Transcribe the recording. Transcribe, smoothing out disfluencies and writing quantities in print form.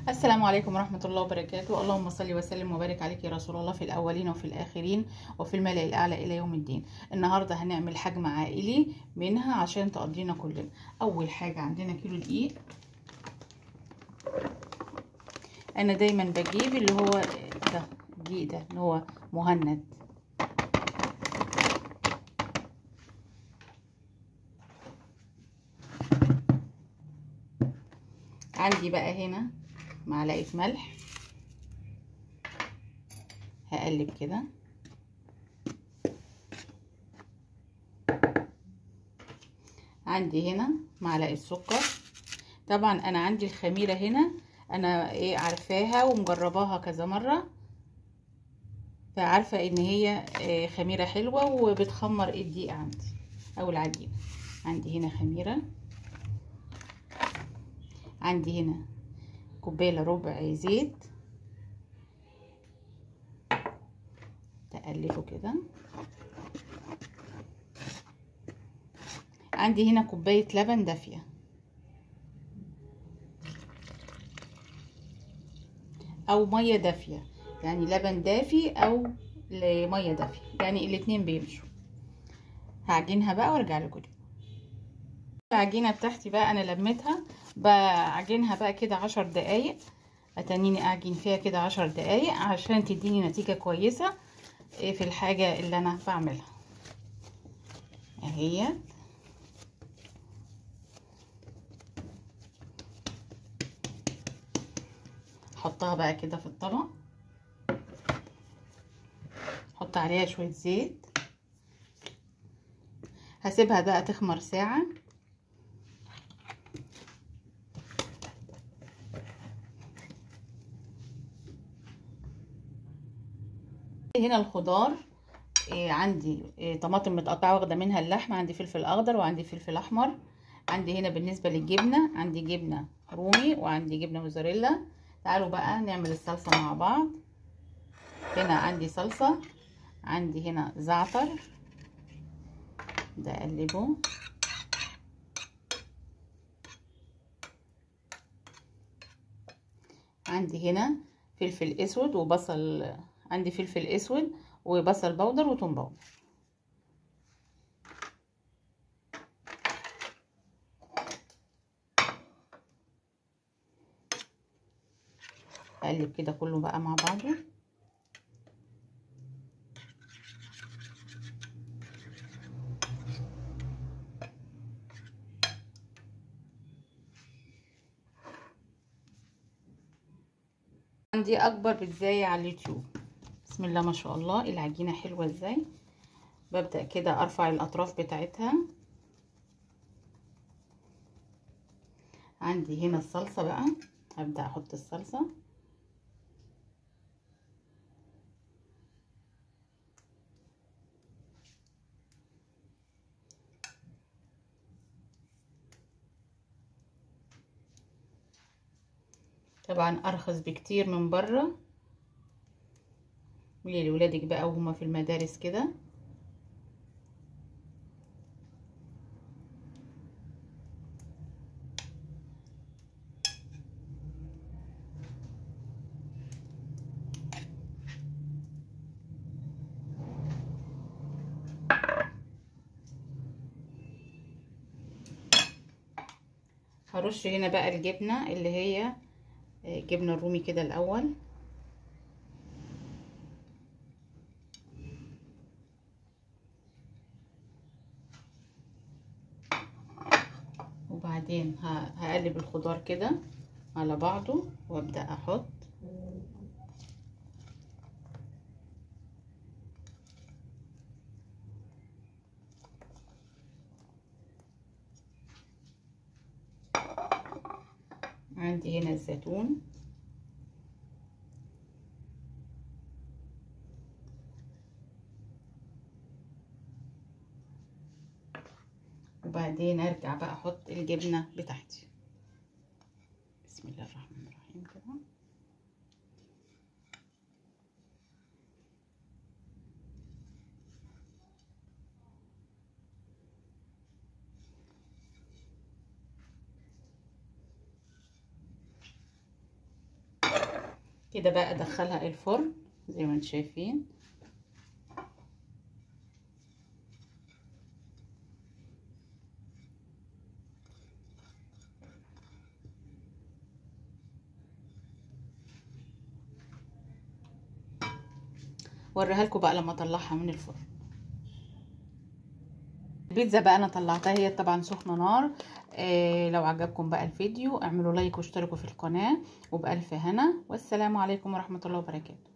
السلام عليكم ورحمة الله وبركاته. اللهم صل وسلم وبارك عليك يا رسول الله في الأولين وفي الآخرين وفي الملأ الأعلى إلى يوم الدين. النهاردة هنعمل حجم عائلي منها عشان تقضينا كلنا. أول حاجة عندنا كيلو دقيق. أنا دايما بجيب اللي هو ده الدقيق ده اللي هو مهند. عندي بقى هنا معلقة ملح، هقلب كده. عندي هنا معلقة سكر. طبعا انا عندي الخميرة هنا انا عارفاها ومجرباها كذا مرة، فعارفة ان هي خميرة حلوة وبتخمر الدقيق عندي او العجينة. عندي هنا خميرة. عندي هنا كوباية الا ربع زيت، تقلبه كده. عندي هنا كوباية لبن دافية او مية دافية، يعني لبن دافي او مية دافية، يعني الاتنين بيمشوا. هعجنها بقى وارجع لكم. العجينة بتاعتي بقى انا لميتها، بعجنها بقى كده 10 دقايق. اتنيني اعجن فيها كده 10 دقايق عشان تديني نتيجة كويسة في الحاجة اللي انا بعملها. اهي احطها بقى كده في الطبق، احط عليها شوية زيت، هسيبها بقى تخمر ساعة. هنا الخضار عندي طماطم متقطعه واخده منها اللحمه، عندي فلفل اخضر وعندي فلفل احمر. عندي هنا بالنسبه للجبنه عندي جبنه رومي وعندي جبنه موزاريلا. تعالوا بقى نعمل الصلصه مع بعض. هنا عندي صلصه، عندي هنا زعتر، ده اقلبه. عندي هنا فلفل اسود وبصل، عندي فلفل اسود وبصل بودر وتوم بودر. اقلب كده كله بقى مع بعضه. عندي اكبر بيتزاية على اليوتيوب، بسم الله ما شاء الله العجينة حلوة ازاي. ببدأ كده ارفع الاطراف بتاعتها. عندي هنا الصلصة بقى، هبدأ احط الصلصة. طبعا ارخص بكتير من بره، قولي لولادك بقى وهما في المدارس كده. هرش هنا بقى الجبنة اللي هي جبنة الرومي كده الاول، وبعدين هقلب الخضار كده على بعضه وابدأ احط. عندي هنا الزيتون، وبعدين ارجع بقى احط الجبنة بتاعتي. بسم الله الرحمن الرحيم كده. كده بقى ادخلها الفرن زي ما انتم شايفين. وريها لكم بقى لما اطلعها من الفرن. البيتزا بقى انا طلعتها، هي طبعا سخنه نار. لو عجبكم بقى الفيديو اعملوا لايك واشتركوا في القناه، وبألف هنا، والسلام عليكم ورحمه الله وبركاته.